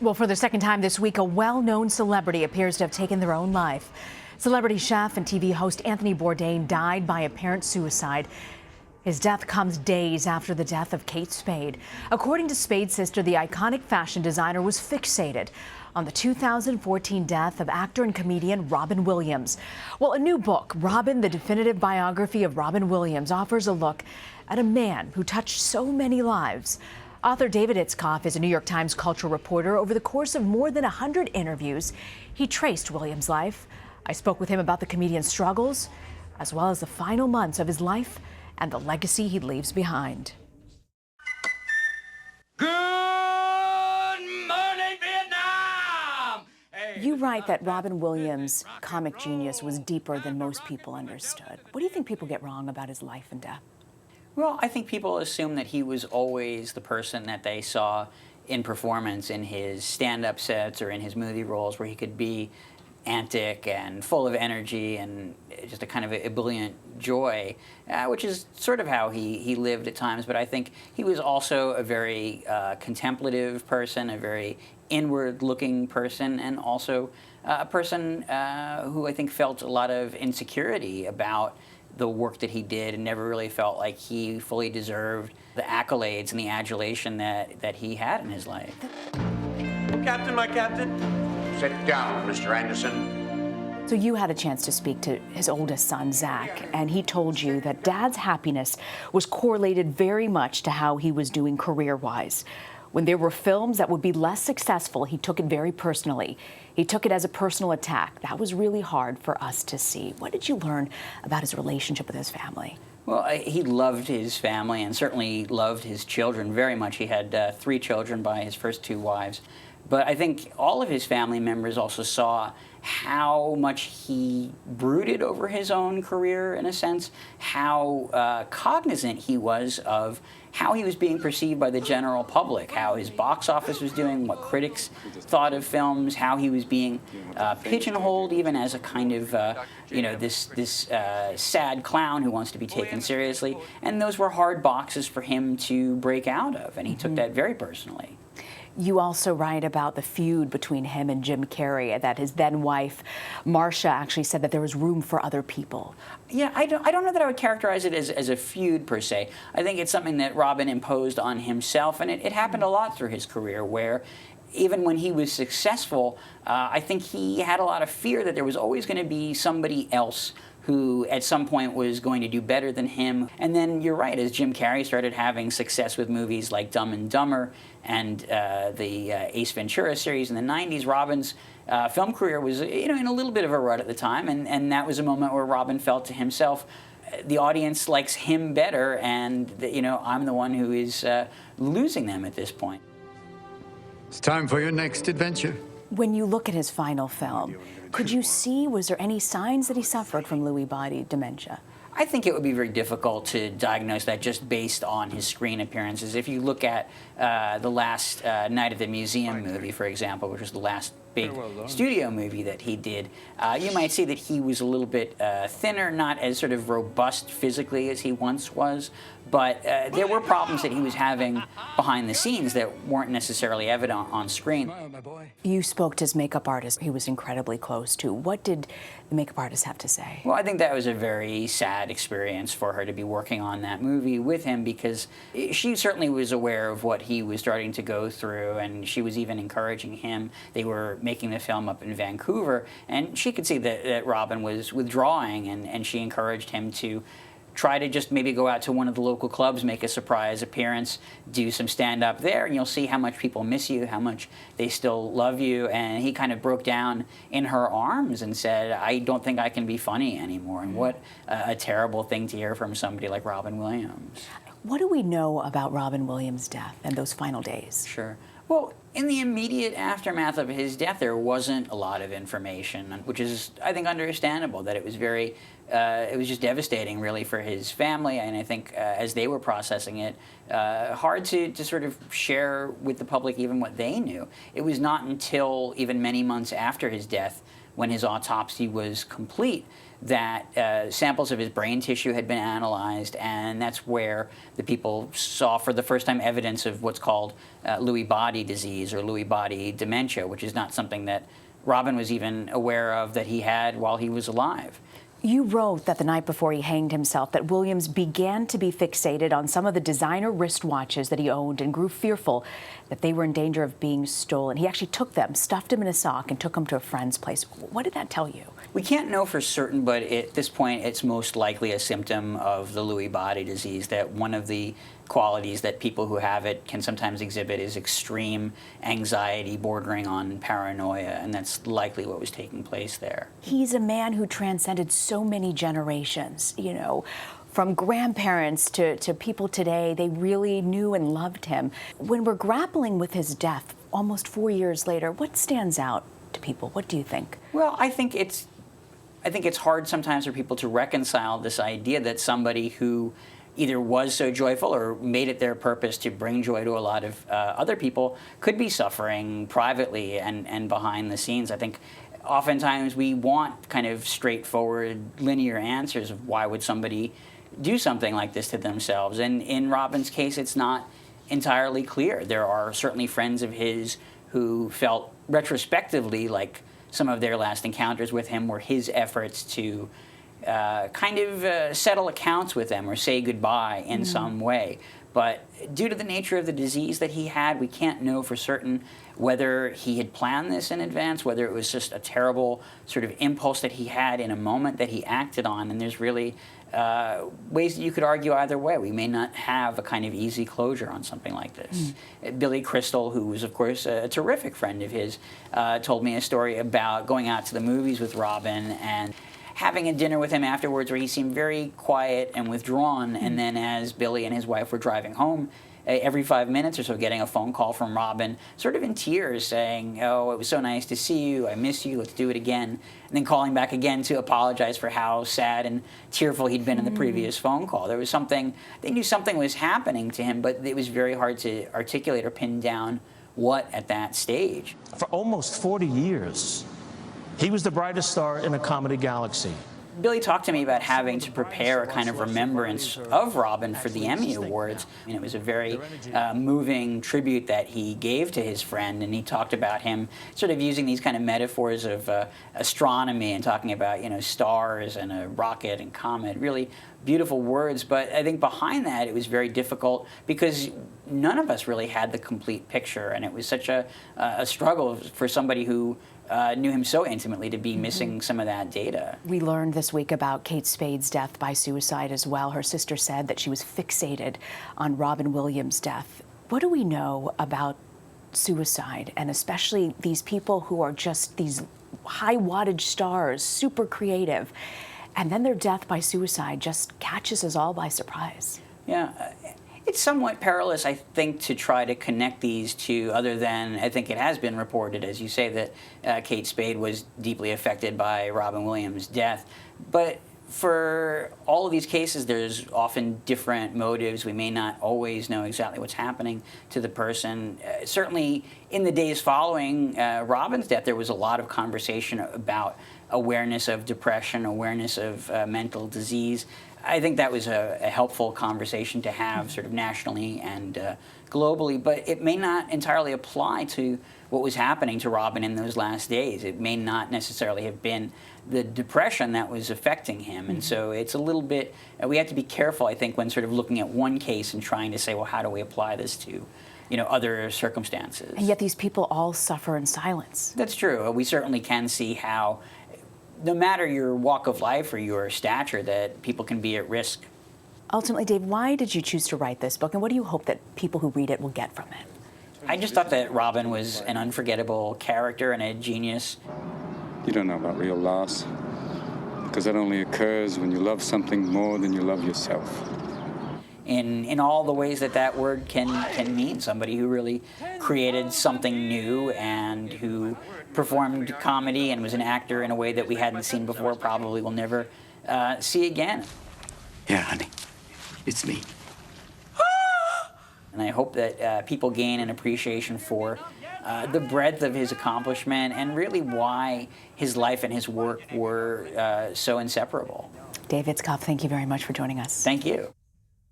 Well, for the second time this week, a well-known celebrity appears to have taken their own life. Celebrity chef and TV host Anthony Bourdain died by apparent suicide. His death comes days after the death of Kate Spade. According to Spade's sister, the iconic fashion designer was fixated on the 2014 death of actor and comedian Robin Williams. Well, a new book, Robin, the definitive biography of Robin Williams, offers a look at a man who touched so many lives. Author David Itzkoff is a New York Times cultural reporter. Over the course of more than 100 interviews, he traced Williams' life. I spoke with him about the comedian's struggles, as well as the final months of his life and the legacy he leaves behind. Good morning, Vietnam! Hey, You write that Robin Williams' comic genius was deeper than most people understood. What do you think people get wrong about his life and death? Well, I think people assume that he was always the person that they saw in performance in his stand-up sets or in his movie roles, where he could be antic and full of energy and just a kind of ebullient joy, which is sort of how he lived at times. But I think he was also a very contemplative person, a very inward-looking person, and also a person who I think felt a lot of insecurity about the work that he did and never really felt like he fully deserved the accolades and the adulation that he had in his life. Captain, my captain. Sit down, Mr. Anderson. So you had a chance to speak to his oldest son, Zach, and he told you that Dad's happiness was correlated very much to how he was doing career-wise. When there were films that would be less successful, he took it very personally. He took it as a personal attack. That was really hard for us to see. What did you learn about his relationship with his family? Well, he loved his family and certainly loved his children very much. He had 3 children by his first 2 wives. But I think all of his family members also saw how much he brooded over his own career, in a sense, how cognizant he was of how he was being perceived by the general public, how his box office was doing, what critics thought of films, how he was being pigeonholed even as a kind of, this sad clown who wants to be taken seriously. And those were hard boxes for him to break out of, and he took that very personally. You also write about the feud between him and Jim Carrey, that his then-wife, Marcia, actually said that there was room for other people. Yeah, I don't know that I would characterize it as a feud, per se. I think it's something that Robin imposed on himself, and it happened a lot through his career, where even when he was successful, I think he had a lot of fear that there was always going to be somebody else who at some point was going to do better than him. And then you're right, as Jim Carrey started having success with movies like Dumb and Dumber and the Ace Ventura series in the 90s, Robin's film career was in a little bit of a rut at the time, and that was a moment where Robin felt to himself, the audience likes him better, and I'm the one who is losing them at this point. It's time for your next adventure. When you look at his final film, could you see, was there any signs that he suffered from Lewy body dementia? I think it would be very difficult to diagnose that just based on his screen appearances. If you look at the last Night at the Museum movie, for example, which was the last big studio movie that he did, you might see that he was a little bit thinner, not as sort of robust physically as he once was, but there were problems that he was having behind the scenes that weren't necessarily evident on screen. You spoke to his makeup artist he was incredibly close to. What did the makeup artist have to say? Well, I think that was a very sad experience for her to be working on that movie with him, because she certainly was aware of what he was starting to go through, and she was even encouraging him. They were making the film up in Vancouver, and she could see that Robin was withdrawing, and she encouraged him to try to just maybe go out to one of the local clubs, make a surprise appearance, do some stand-up there, and you'll see how much people miss you, how much they still love you. And he kind of broke down in her arms and said, I don't think I can be funny anymore. And what a terrible thing to hear from somebody like Robin Williams. What do we know about Robin Williams' death and those final days? Sure. Well, in the immediate aftermath of his death, there wasn't a lot of information, which is, I think, understandable, that it was very, it was just devastating, really, for his family, and I think as they were processing it, hard to sort of share with the public even what they knew. It was not until even many months after his death when his autopsy was complete, that samples of his brain tissue had been analyzed, and that's where the people saw for the first time evidence of what's called Lewy body disease or Lewy body dementia, which is not something that Robin was even aware of that he had while he was alive. You wrote that the night before he hanged himself that Williams began to be fixated on some of the designer wristwatches that he owned and grew fearful that they were in danger of being stolen. He actually took them, stuffed them in a sock, and took them to a friend's place. What did that tell you? We can't know for certain, but at this point it's most likely a symptom of the Lewy body disease, that one of the qualities that people who have it can sometimes exhibit is extreme anxiety bordering on paranoia, and that's likely what was taking place there. He's a man who transcended so many generations, you know, from grandparents to people today. They really knew and loved him. When we're grappling with his death almost 4 years later, what stands out to people? What do you think? Well, I think it's hard sometimes for people to reconcile this idea that somebody who either was so joyful or made it their purpose to bring joy to a lot of other people could be suffering privately and behind the scenes. I think oftentimes we want kind of straightforward, linear answers of why would somebody do something like this to themselves. And in Robin's case, it's not entirely clear. There are certainly friends of his who felt retrospectively like some of their last encounters with him were his efforts to settle accounts with them or say goodbye in some way. But due to the nature of the disease that he had, we can't know for certain whether he had planned this in advance, whether it was just a terrible sort of impulse that he had in a moment that he acted on. And there's really ways that you could argue either way. We may not have a kind of easy closure on something like this. Billy Crystal, who was, of course, a terrific friend of his, told me a story about going out to the movies with Robin and having a dinner with him afterwards where he seemed very quiet and withdrawn, and then as Billy and his wife were driving home, every 5 minutes or so getting a phone call from Robin, sort of in tears, saying, "Oh, it was so nice to see you, I miss you, let's do it again," and then calling back again to apologize for how sad and tearful he'd been in the previous phone call. There was something, they knew something was happening to him, but it was very hard to articulate or pin down what at that stage. For almost 40 years, he was the brightest star in a comedy galaxy. Billy talked to me about having to prepare a kind of remembrance of Robin for the Emmy Awards. And it was a very moving tribute that he gave to his friend, and he talked about him sort of using these kind of metaphors of astronomy and talking about, you know, stars and a rocket and comet, really beautiful words. But I think behind that it was very difficult because none of us really had the complete picture, and it was such a struggle for somebody who knew him so intimately to be missing some of that data. We learned this week about Kate Spade's death by suicide as well. Her sister said that she was fixated on Robin Williams' death. What do we know about suicide, and especially these people who are just these high wattage stars, super creative, and then their death by suicide just catches us all by surprise? Yeah. It's somewhat perilous, I think, to try to connect these two, other than I think it has been reported, as you say, that Kate Spade was deeply affected by Robin Williams' death. But for all of these cases, there's often different motives. We may not always know exactly what's happening to the person. Certainly, in the days following Robin's death, there was a lot of conversation about awareness of depression, awareness of mental disease. I think that was a helpful conversation to have sort of nationally and globally, but it may not entirely apply to what was happening to Robin in those last days. It may not necessarily have been the depression that was affecting him. And so it's a little bit, we have to be careful, I think, when sort of looking at one case and trying to say, well, how do we apply this to, you know, other circumstances? And yet these people all suffer in silence. That's true. We certainly can see how, no matter your walk of life or your stature, that people can be at risk. Ultimately, Dave, why did you choose to write this book, and what do you hope that people who read it will get from it? I just thought that Robin was an unforgettable character and a genius. You don't know about real loss, because that only occurs when you love something more than you love yourself. In all the ways that that word can mean, somebody who really created something new and who performed comedy and was an actor in a way that we hadn't seen before, probably will never see again. Yeah, honey, it's me. And I hope that people gain an appreciation for the breadth of his accomplishment and really why his life and his work were so inseparable. Dave Itzkoff, thank you very much for joining us. Thank you.